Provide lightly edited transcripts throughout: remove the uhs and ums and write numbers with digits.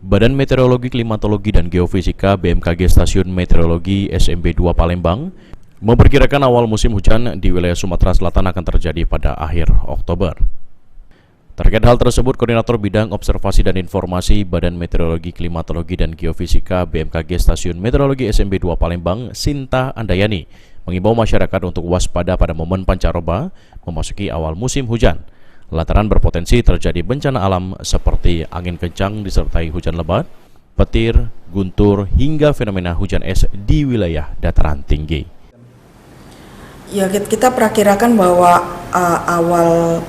Badan Meteorologi, Klimatologi, dan Geofisika BMKG Stasiun Meteorologi SMB 2 Palembang memperkirakan awal musim hujan di wilayah Sumatera Selatan akan terjadi pada akhir Oktober. Terkait hal tersebut, Koordinator Bidang Observasi dan Informasi Badan Meteorologi, Klimatologi, dan Geofisika BMKG Stasiun Meteorologi SMB 2 Palembang, Sinta Andayani, mengimbau masyarakat untuk waspada pada momen pancaroba memasuki awal musim hujan, lantaran berpotensi terjadi bencana alam seperti angin kencang disertai hujan lebat, petir, guntur, hingga fenomena hujan es di wilayah dataran tinggi. Ya, kita perakirakan bahwa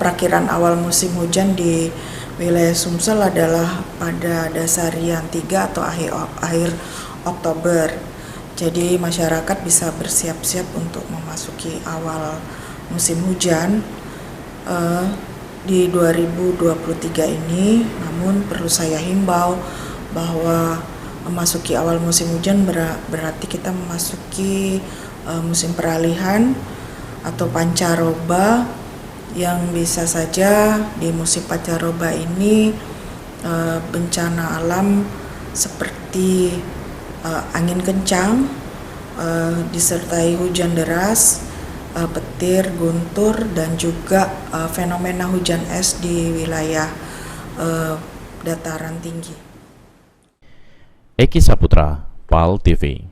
perakiran awal musim hujan di wilayah Sumsel adalah pada dasarian 3 atau akhir Oktober. Jadi masyarakat bisa bersiap-siap untuk memasuki awal musim hujan di 2023 ini. Namun perlu saya himbau bahwa memasuki awal musim hujan berarti kita memasuki musim peralihan atau pancaroba, yang bisa saja di musim pancaroba ini bencana alam seperti angin kencang disertai hujan deras, petir, guntur, dan juga fenomena hujan es di wilayah dataran tinggi. Eki Saputra, PAL TV.